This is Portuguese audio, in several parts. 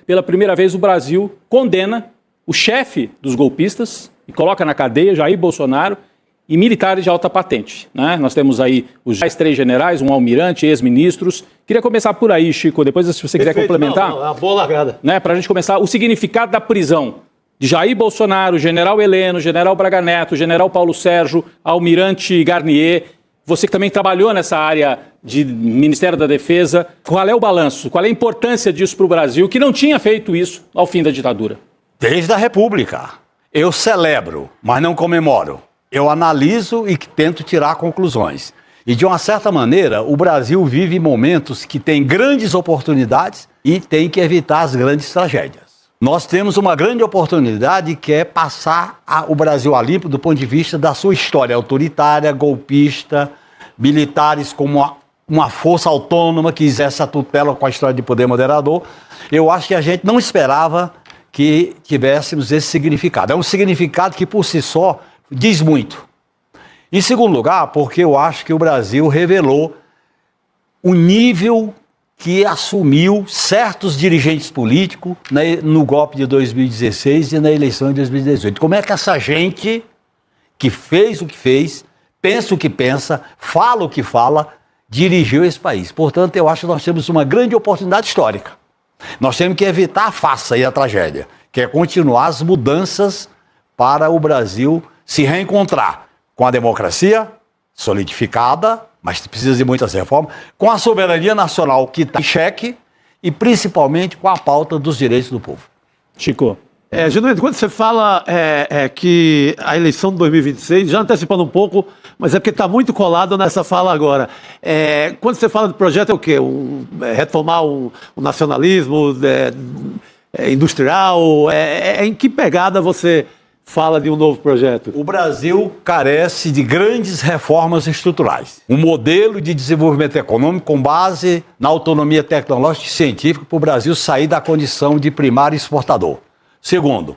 pela primeira vez o Brasil condena o chefe dos golpistas e coloca na cadeia Jair Bolsonaro e militares de alta patente, né? Nós temos aí os 3 generais, um almirante, ex-ministros. Queria começar por aí, Chico, depois se você quiser complementar. Não, é uma boa largada. Né, para a gente começar, o significado da prisão de Jair Bolsonaro, general Heleno, general Braga Neto, general Paulo Sérgio, almirante Garnier. Você que também trabalhou nessa área de Ministério da Defesa, qual é o balanço? Qual é a importância disso para o Brasil, que não tinha feito isso ao fim da ditadura? Desde a República. Eu celebro, mas não comemoro. Eu analiso e tento tirar conclusões. E, de uma certa maneira, o Brasil vive momentos que tem grandes oportunidades e tem que evitar as grandes tragédias. Nós temos uma grande oportunidade que é passar o Brasil a limpo do ponto de vista da sua história autoritária, golpista, militares como uma força autônoma que exerce a tutela com a história de poder moderador. Eu acho que a gente não esperava que tivéssemos esse significado. É um significado que, por si só, diz muito. Em segundo lugar, porque eu acho que o Brasil revelou o nível que assumiu certos dirigentes políticos no golpe de 2016 e na eleição de 2018. Como é que essa gente que fez o que fez, pensa o que pensa, fala o que fala, dirigiu esse país. Portanto, eu acho que nós temos uma grande oportunidade histórica. Nós temos que evitar a farsa e a tragédia, que é continuar as mudanças para o Brasil se reencontrar com a democracia solidificada, mas precisa de muitas reformas, com a soberania nacional que está em xeque e principalmente com a pauta dos direitos do povo. Chico. Genuíno, quando você fala que a eleição de 2026, já antecipando um pouco, mas é porque está muito colado nessa fala agora. Quando você fala de projeto, é o quê? Retomar o nacionalismo industrial? Em que pegada você fala de um novo projeto? O Brasil carece de grandes reformas estruturais. Um modelo de desenvolvimento econômico com base na autonomia tecnológica e científica para o Brasil sair da condição de primário exportador. Segundo,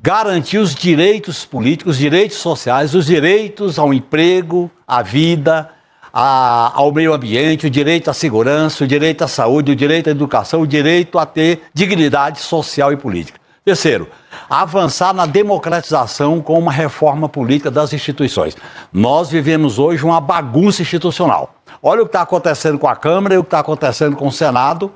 garantir os direitos políticos, os direitos sociais, os direitos ao emprego, à vida, ao meio ambiente, o direito à segurança, o direito à saúde, o direito à educação, o direito a ter dignidade social e política. Terceiro, avançar na democratização com uma reforma política das instituições. Nós vivemos hoje uma bagunça institucional. Olha o que está acontecendo com a Câmara e o que está acontecendo com o Senado,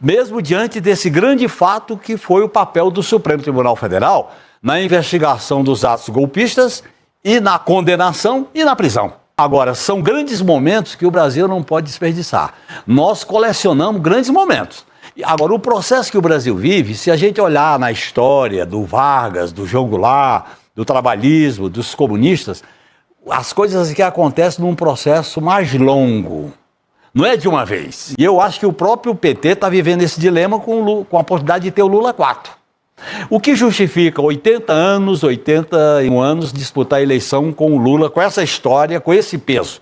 mesmo diante desse grande fato que foi o papel do Supremo Tribunal Federal na investigação dos atos golpistas e na condenação e na prisão. Agora, são grandes momentos que o Brasil não pode desperdiçar. Nós colecionamos grandes momentos. Agora, o processo que o Brasil vive, se a gente olhar na história do Vargas, do João Goulart, do trabalhismo, dos comunistas, as coisas que acontecem num processo mais longo, não é de uma vez. E eu acho que o próprio PT está vivendo esse dilema com a oportunidade de ter o Lula 4. O que justifica 81 anos disputar a eleição com o Lula, com essa história, com esse peso?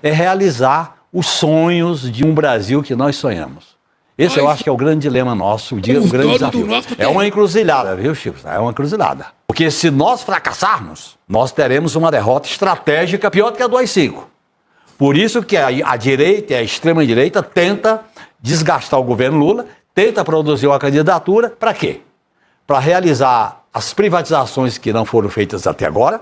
É realizar os sonhos de um Brasil que nós sonhamos. Esse eu acho que é o grande dilema nosso, o grande desafio. É uma encruzilhada, viu, Chico? É uma encruzilhada. Porque se nós fracassarmos, nós teremos uma derrota estratégica pior do que a do AI-5. Por isso que a direita e a extrema-direita tenta desgastar o governo Lula, tenta produzir uma candidatura, para quê? Para realizar as privatizações que não foram feitas até agora,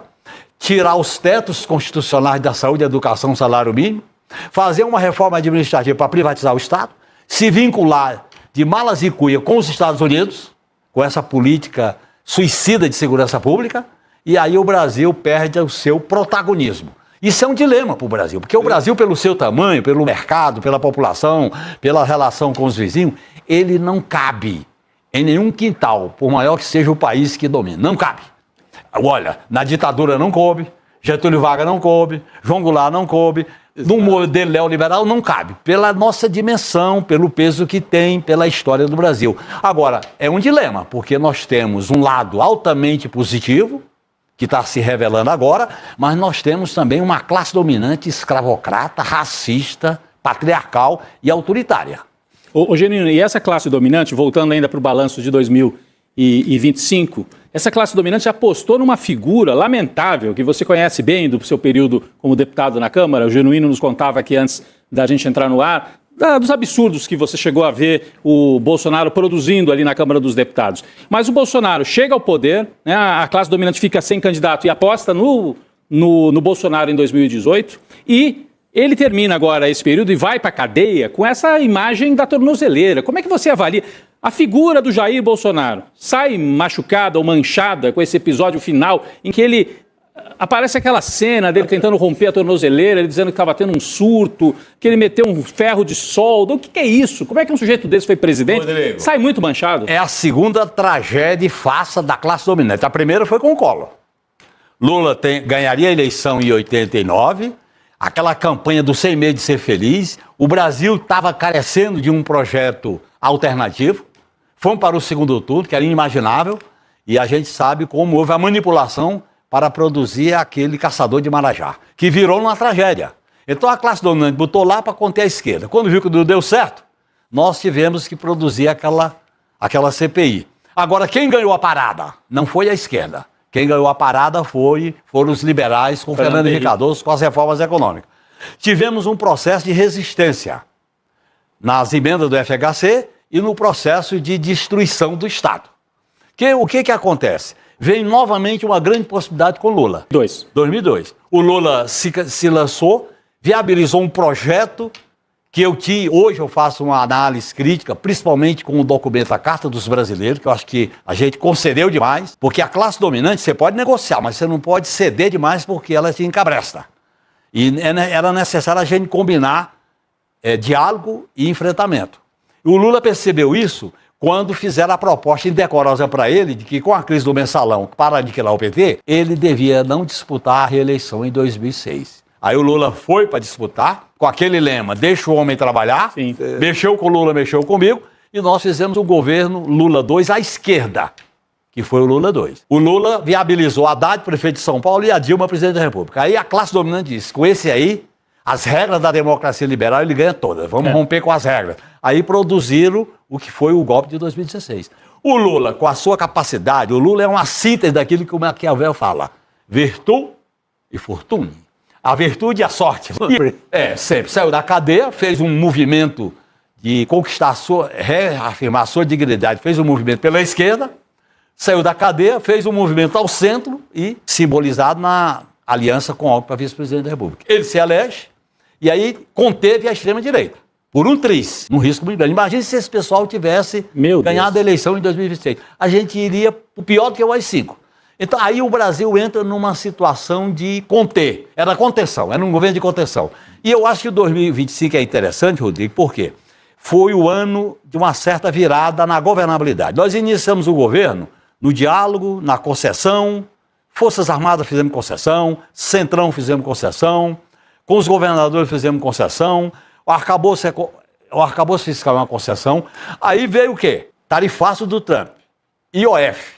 tirar os tetos constitucionais da saúde, educação, salário mínimo, fazer uma reforma administrativa para privatizar o Estado, se vincular de malas e cuia com os Estados Unidos, com essa política suicida de segurança pública, e aí o Brasil perde o seu protagonismo. Isso é um dilema para o Brasil, porque o Brasil, pelo seu tamanho, pelo mercado, pela população, pela relação com os vizinhos, ele não cabe em nenhum quintal, por maior que seja o país que domina. Não cabe. Olha, na ditadura não coube, Getúlio Vargas não coube, João Goulart não coube, num modelo neoliberal não cabe, pela nossa dimensão, pelo peso que tem, pela história do Brasil. Agora, é um dilema, porque nós temos um lado altamente positivo, que está se revelando agora, mas nós temos também uma classe dominante escravocrata, racista, patriarcal e autoritária. Ô Genuíno, e essa classe dominante, voltando ainda para o balanço de 2025, essa classe dominante apostou numa figura lamentável, que você conhece bem do seu período como deputado na Câmara. O Genuíno nos contava aqui antes da gente entrar no ar, dos absurdos que você chegou a ver o Bolsonaro produzindo ali na Câmara dos Deputados. Mas o Bolsonaro chega ao poder, né, a classe dominante fica sem candidato e aposta no Bolsonaro em 2018 e ele termina agora esse período e vai para a cadeia com essa imagem da tornozeleira. Como é que você avalia? A figura do Jair Bolsonaro sai machucada ou manchada com esse episódio final em que ele aparece aquela cena dele tentando romper a tornozeleira, ele dizendo que estava tendo um surto, que ele meteu um ferro de solda. O que é isso? Como é que um sujeito desse foi presidente? Rodrigo, sai muito manchado. É a segunda tragédia e farsa da classe dominante. A primeira foi com o Collor. Lula ganharia a eleição em 89, aquela campanha do 100 meses de ser feliz. O Brasil estava carecendo de um projeto alternativo. Fomos para o segundo turno, que era inimaginável, e a gente sabe como houve a manipulação para produzir aquele caçador de Marajá, que virou uma tragédia. Então a classe dominante botou lá para conter a esquerda. Quando viu que não deu certo, nós tivemos que produzir aquela CPI. Agora, quem ganhou a parada? Não foi a esquerda. Quem ganhou a parada foram os liberais com Fernando Henrique Cardoso, com as reformas econômicas. Tivemos um processo de resistência nas emendas do FHC e no processo de destruição do Estado. O que acontece? Vem novamente uma grande possibilidade com Lula. 2002. O Lula se lançou, viabilizou um projeto que hoje eu faço uma análise crítica, principalmente com o documento A Carta dos Brasileiros, que eu acho que a gente concedeu demais, porque a classe dominante você pode negociar, mas você não pode ceder demais porque ela te encabresta. E era necessário a gente combinar diálogo e enfrentamento. E o Lula percebeu isso quando fizeram a proposta indecorosa para ele de que, com a crise do mensalão, para aniquilar o PT, ele devia não disputar a reeleição em 2006. Aí o Lula foi para disputar, com aquele lema, deixa o homem trabalhar, Sim. Mexeu com o Lula, mexeu comigo, e nós fizemos o governo Lula 2 à esquerda, que foi o Lula 2. O Lula viabilizou Haddad, prefeito de São Paulo, e a Dilma, presidente da República. Aí a classe dominante disse, com esse aí, as regras da democracia liberal ele ganha todas, vamos romper com as regras. Aí produziram o que foi o golpe de 2016. O Lula, com a sua capacidade, o Lula é uma síntese daquilo que o Maquiavel fala, virtude e fortuna. A virtude e a sorte. Sempre. Saiu da cadeia, fez um movimento de conquistar reafirmar a sua dignidade, fez um movimento pela esquerda, saiu da cadeia, fez um movimento ao centro e simbolizado na aliança com o Alckmin para vice-presidente da República. Ele se elege e aí conteve a extrema-direita. Por um triz, num risco muito grande. Imagine se esse pessoal tivesse ganhado a eleição em 2026. A gente iria o pior do que o AI-5. Então, aí o Brasil entra numa situação de conter. Era contenção, era um governo de contenção. E eu acho que o 2025 é interessante, Rodrigo, por quê? Foi o ano de uma certa virada na governabilidade. Nós iniciamos o governo no diálogo, na concessão, Forças Armadas fizemos concessão, Centrão fizemos concessão, com os governadores fizemos concessão, o arcabouço fiscal é uma concessão. Aí veio o quê? Tarifaço do Trump, IOF,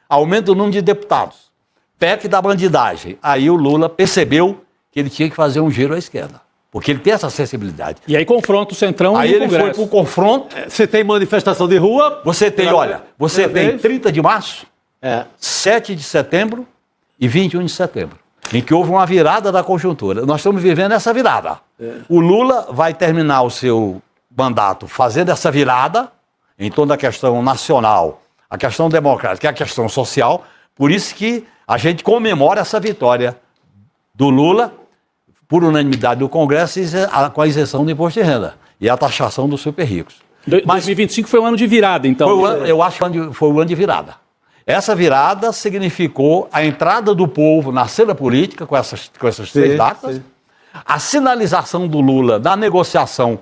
aumento do número de deputados, PEC da bandidagem. Aí o Lula percebeu que ele tinha que fazer um giro à esquerda, porque ele tem essa sensibilidade. E aí confronta o Centrão aí e o ele Congresso. foi pro confronto. Você tem manifestação de rua? Você tem, você tem 30 de março, 7 de setembro e 21 de setembro, em que houve uma virada da conjuntura. Nós estamos vivendo essa virada. O Lula vai terminar o seu mandato fazendo essa virada em torno da questão nacional, a questão democrática e a questão social. Por isso que a gente comemora essa vitória do Lula, por unanimidade do Congresso, com a isenção do imposto de renda e a taxação dos super ricos. Mas 2025 foi um ano de virada, então. Eu acho que foi o ano de virada. Essa virada significou a entrada do povo na cena política com essas três datas, a sinalização do Lula da negociação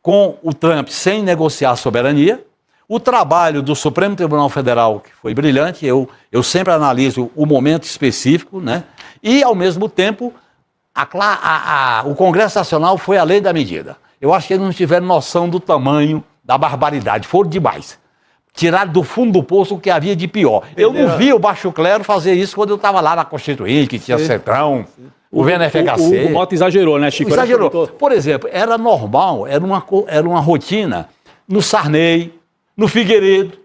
com o Trump sem negociar a soberania, o trabalho do Supremo Tribunal Federal, que foi brilhante, eu sempre analiso o momento específico, né? E, ao mesmo tempo, o Congresso Nacional foi além da medida. Eu acho que eles não tiveram noção do tamanho da barbaridade, foram demais. Tiraram do fundo do poço o que havia de pior. Eu não vi o baixo clero fazer isso quando eu estava lá na Constituinte, que tinha Centrão, o VNFHC. O Mota exagerou, né, Chico? Exagerou. Por exemplo, era normal, era uma rotina no Sarney, no Figueiredo,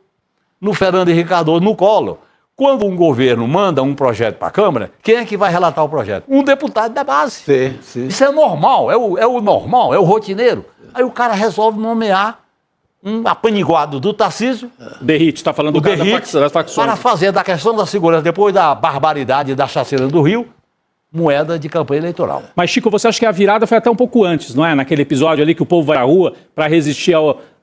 no Fernando Henrique Cardoso, no Collor. Quando um governo manda um projeto para a Câmara, quem é que vai relatar o projeto? Um deputado da base. Sim, sim. Isso é normal, é o normal, é o rotineiro. Aí o cara resolve nomear um apaniguado do Tarcísio, Derrite, está falando o do caso Derrite, das facções. para fazer da questão da segurança, depois da barbaridade da chacina do Rio, moeda de campanha eleitoral. Mas, Chico, você acha que a virada foi até um pouco antes, não é? Naquele episódio ali que o povo vai à rua para resistir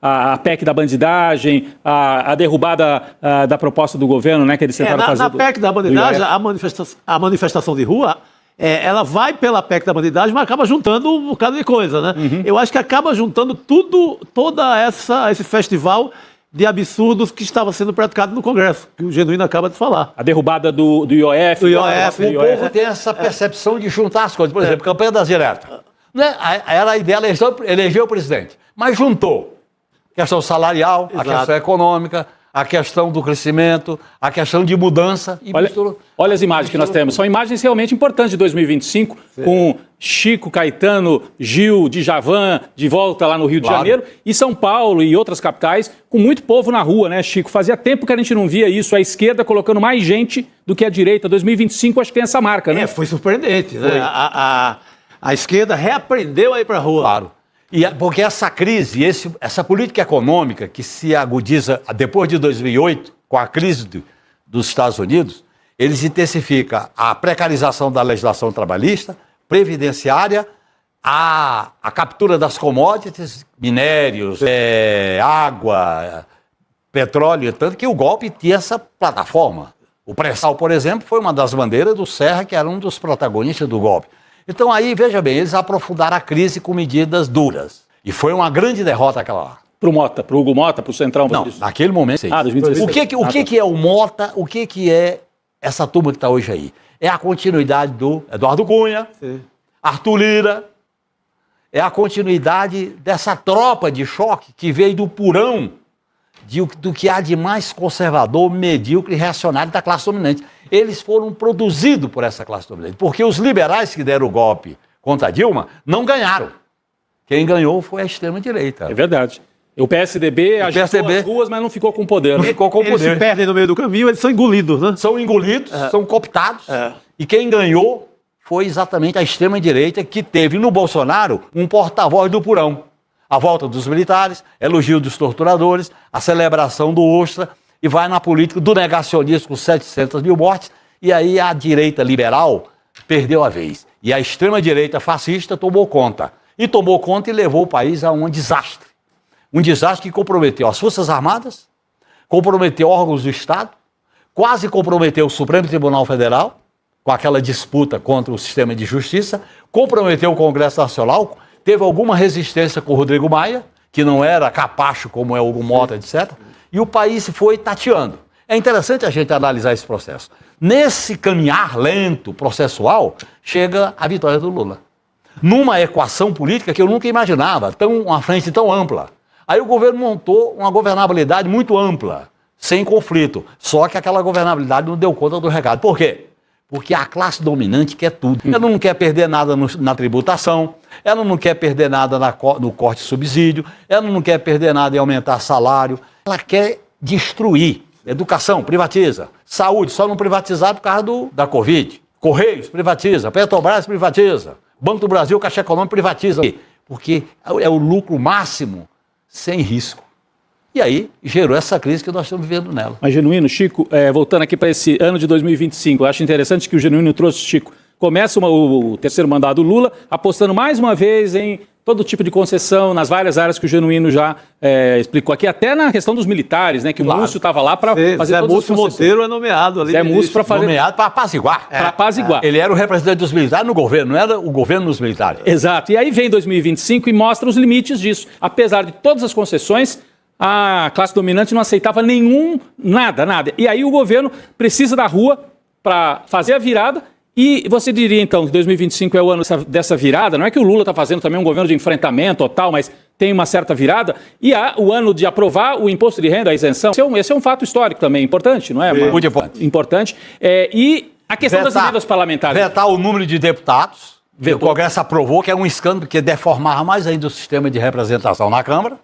à PEC da bandidagem, à derrubada da proposta do governo, né? Que eles tentaram fazer. Na PEC da bandidagem, a manifestação de rua, ela vai pela PEC da bandidagem, mas acaba juntando um bocado de coisa, né? Eu acho que acaba juntando esse festival de absurdos que estava sendo praticado no Congresso, que o Genuíno acaba de falar. A derrubada do IOF. Do IOF. O povo tem essa percepção de juntar as coisas. Por exemplo, campanha das diretas. Né? Era a ideia eleger o presidente, mas juntou a questão salarial, a questão econômica, a questão do crescimento, a questão de mudança. E olha as imagens que nós temos. São imagens realmente importantes de 2025, com Chico, Caetano, Gil, Djavan, de volta lá no Rio de Janeiro, e São Paulo e outras capitais, com muito povo na rua, né, Chico? Fazia tempo que a gente não via isso, a esquerda colocando mais gente do que a direita. 2025 acho que tem essa marca, né? Foi surpreendente, né? A esquerda reaprendeu a ir para a rua. Claro. Porque essa crise, essa política econômica que se agudiza depois de 2008, com a crise dos Estados Unidos, eles intensificam a precarização da legislação trabalhista, previdenciária, a captura das commodities, minérios, água, petróleo, tanto que o golpe tinha essa plataforma. O pré-sal, por exemplo, foi uma das bandeiras do Serra, que era um dos protagonistas do golpe. Então aí, veja bem, eles aprofundaram a crise com medidas duras. E foi uma grande derrota aquela lá. Pro Mota, pro Hugo Mota, pro Centrão? Não, naquele momento, sim. 2016. O que é o Mota, o que é essa turma que está hoje aí? É a continuidade do Eduardo Cunha, Arthur Lira, é a continuidade dessa tropa de choque que veio do purão do que há de mais conservador, medíocre e reacionário da classe dominante. Eles foram produzidos por essa classe dominante, porque os liberais que deram o golpe contra a Dilma não ganharam. Quem ganhou foi a extrema-direita. É verdade. O PSDB agitou as ruas, mas não ficou com poder. Não ficou com poder. Eles se perdem no meio do caminho, eles são engolidos, né? São engolidos, são cooptados. E quem ganhou foi exatamente a extrema-direita, que teve no Bolsonaro um porta-voz do purão. A volta dos militares, elogio dos torturadores, a celebração do Ustra, e vai na política do negacionismo com 700 mil mortes, e aí a direita liberal perdeu a vez. E a extrema-direita fascista tomou conta. E tomou conta e levou o país a um desastre. Um desastre que comprometeu as Forças Armadas, comprometeu órgãos do Estado, quase comprometeu o Supremo Tribunal Federal, com aquela disputa contra o sistema de justiça, comprometeu o Congresso Nacional, teve alguma resistência com o Rodrigo Maia, que não era capacho como é o Hugo Mota, etc., e o país foi tateando. É interessante a gente analisar esse processo. Nesse caminhar lento, processual, chega a vitória do Lula. Numa equação política que eu nunca imaginava, uma frente tão ampla. Aí o governo montou uma governabilidade muito ampla, sem conflito. Só que aquela governabilidade não deu conta do recado. Por quê? Porque a classe dominante quer tudo. Ela não quer perder nada na tributação, ela não quer perder nada no corte de subsídio, ela não quer perder nada em aumentar salário, ela quer destruir. Educação, privatiza. Saúde, só não privatizar por causa da Covid. Correios, privatiza. Petrobras, privatiza. Banco do Brasil, Caixa Econômica, privatiza. Porque é o lucro máximo sem risco. E aí gerou essa crise que nós estamos vivendo nela. Mas, Genuíno, Chico, voltando aqui para esse ano de 2025, eu acho interessante que o Genuíno trouxe, Chico, começa o terceiro mandato do Lula, apostando mais uma vez em todo tipo de concessão nas várias áreas que o Genuíno já explicou aqui, até na questão dos militares, né? Que o Múcio estava lá para fazer Zé Múcio Monteiro é nomeado ali. Zé Múcio para fazer... Nomeado para apaziguar. Para apaziguar. Ele era o representante dos militares no governo, não era o governo dos militares. Exato. E aí vem 2025 e mostra os limites disso. Apesar de todas as concessões, a classe dominante não aceitava nada. E aí o governo precisa da rua para fazer a virada. E você diria, então, que 2025 é o ano dessa virada? Não é que o Lula está fazendo também um governo de enfrentamento total, mas tem uma certa virada. E há o ano de aprovar o imposto de renda, a isenção. Esse é um fato histórico também, importante, não é? Muito importante. Importante. E a questão das emendas parlamentares. Vetar o número de deputados. O Congresso aprovou, que é um escândalo que deformava mais ainda o sistema de representação na Câmara.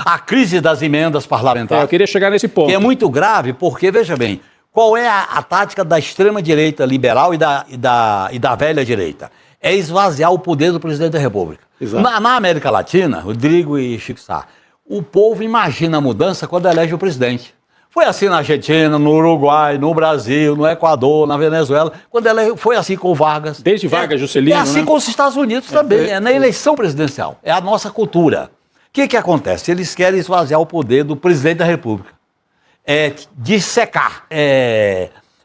A crise das emendas parlamentares. Eu queria chegar nesse ponto. Que é muito grave, porque, veja bem, Qual é a tática da extrema-direita liberal e da velha direita? É esvaziar o poder do presidente da República. Na América Latina, Rodrigo e Chico Sá, o povo imagina a mudança quando elege o presidente. Foi assim na Argentina, no Uruguai, no Brasil, no Equador, na Venezuela. Foi assim com o Vargas. Desde Vargas, Juscelino, É assim com os Estados Unidos também. É na eleição presidencial. É a nossa cultura. O que acontece? Eles querem esvaziar o poder do presidente da República. Dissecar,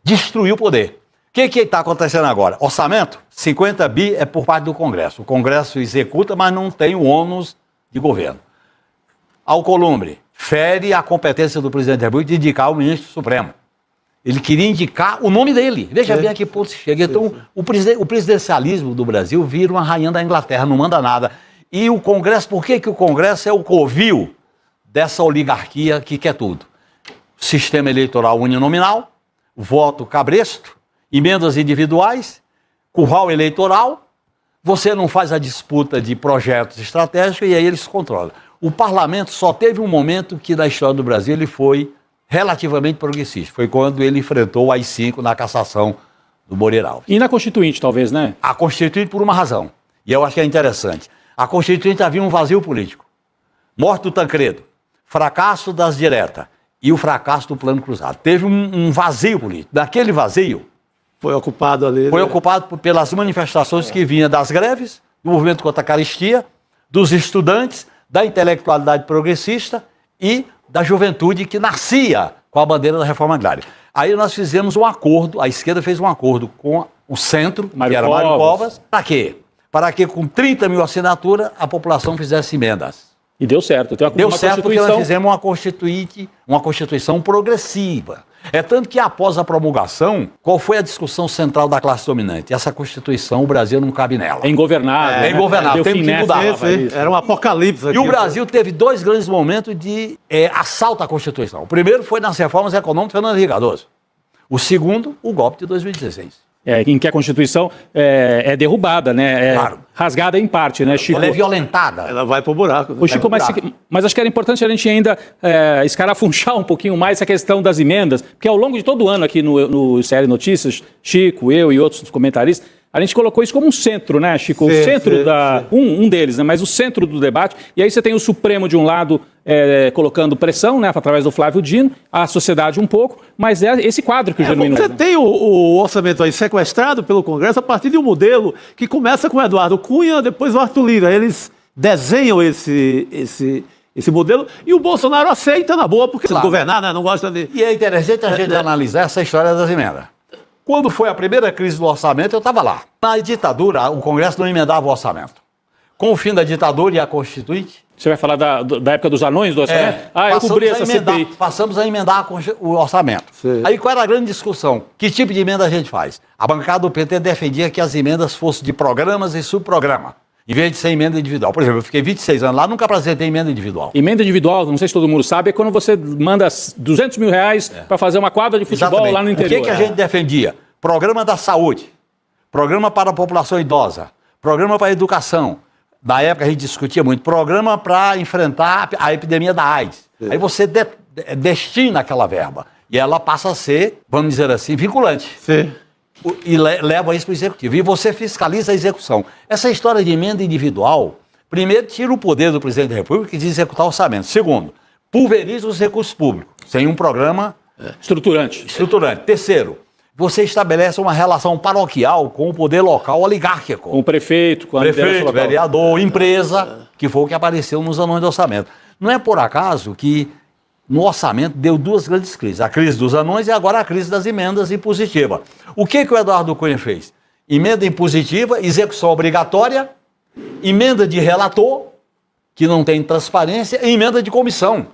destruir o poder. O que está acontecendo agora? Orçamento? 50 bi é por parte do Congresso. O Congresso executa, mas não tem o ônus de governo. Alcolumbre fere a competência do presidente da República de indicar o ministro Supremo. Ele queria indicar o nome dele. Veja bem a que ponto se chega. Então, o presidencialismo do Brasil vira uma rainha da Inglaterra, não manda nada. E o Congresso, por que o Congresso é o covil dessa oligarquia que quer tudo? Sistema eleitoral uninominal, voto cabresto, emendas individuais, curral eleitoral, você não faz a disputa de projetos estratégicos e aí eles controlam. O parlamento só teve um momento que na história do Brasil ele foi relativamente progressista. Foi quando ele enfrentou o AI-5 na cassação do Moreira Alves. E na Constituinte, talvez, né? A Constituinte por uma razão, e eu acho que é interessante. A Constituinte havia um vazio político. Morte do Tancredo, fracasso das diretas e o fracasso do Plano Cruzado. Teve um vazio político. Daquele vazio... Foi ocupado ali. Foi ocupado pelas manifestações que vinham das greves, do movimento contra a caristia, dos estudantes, da intelectualidade progressista e da juventude que nascia com a bandeira da reforma agrária. Aí nós fizemos um acordo, a esquerda fez um acordo com o centro, que era Mário Covas. Para quê? Para que com 30 mil assinaturas a população fizesse emendas. E deu certo. Deu certo porque nós fizemos uma Constituição progressiva. É tanto que após a promulgação, qual foi a discussão central da classe dominante? Essa Constituição, o Brasil não cabe nela. É ingovernável. É ingovernável, tem que mudar. Era um apocalipse aqui. E o Brasil teve dois grandes momentos de assalto à Constituição. O primeiro foi nas reformas econômicas de Fernando Henrique Cardoso. O segundo, o golpe de 2016. Em que a Constituição é derrubada, né? Claro. Rasgada em parte, né, Chico? Ela é violentada. Ela vai pro buraco. Ô, Chico, mas acho que era importante a gente ainda escarafunchar um pouquinho mais essa questão das emendas, porque ao longo de todo o ano aqui no CL Notícias, Chico, eu e outros comentaristas, a gente colocou isso como um centro, né, Chico? O centro um deles, né? Mas o centro do debate. E aí você tem o Supremo de um lado colocando pressão, né, através do Flávio Dino, a sociedade um pouco, mas é esse quadro que o Genuíno... Você tem o orçamento aí sequestrado pelo Congresso a partir de um modelo que começa com o Eduardo Cunha, depois o Arthur Lira. Eles desenham esse modelo e o Bolsonaro aceita na boa, porque governar, né, não gosta de... E é interessante a gente analisar essa história das emendas. Quando foi a primeira crise do orçamento, eu estava lá. Na ditadura, o Congresso não emendava o orçamento. Com o fim da ditadura e a Constituinte... Você vai falar da época dos anões do orçamento? Eu cobri essa CPI. Passamos a emendar o orçamento. Sim. Aí qual era a grande discussão? Que tipo de emenda a gente faz? A bancada do PT defendia que as emendas fossem de programas e subprograma, em vez de ser emenda individual. Por exemplo, eu fiquei 26 anos lá, nunca apresentei emenda individual. Emenda individual, não sei se todo mundo sabe, é quando você manda 200 mil reais para fazer uma quadra de futebol. Exatamente. Lá no interior. O que a gente defendia? Programa da saúde, programa para a população idosa, programa para a educação. Na época a gente discutia muito, programa para enfrentar a epidemia da AIDS. Sim. Aí você destina aquela verba e ela passa a ser, vamos dizer assim, vinculante. Sim. E leva isso para o executivo. E você fiscaliza a execução. Essa história de emenda individual, primeiro, tira o poder do presidente da República de executar o orçamento. Segundo, pulveriza os recursos públicos, sem um programa estruturante. Terceiro, você estabelece uma relação paroquial com o poder local oligárquico. Com o prefeito, com a prefeito, vereador, empresa, que foi o que apareceu nos anões do orçamento. Não é por acaso que no orçamento deu duas grandes crises. A crise dos anões e agora a crise das emendas impositivas. O que o Eduardo Cunha fez? Emenda impositiva, execução obrigatória, emenda de relator, que não tem transparência, e emenda de comissão.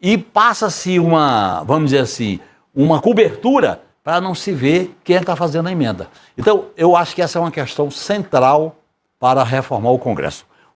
E passa-se vamos dizer assim, uma cobertura para não se ver quem está fazendo a emenda. Então, eu acho que essa é uma questão central para reformar o Congresso.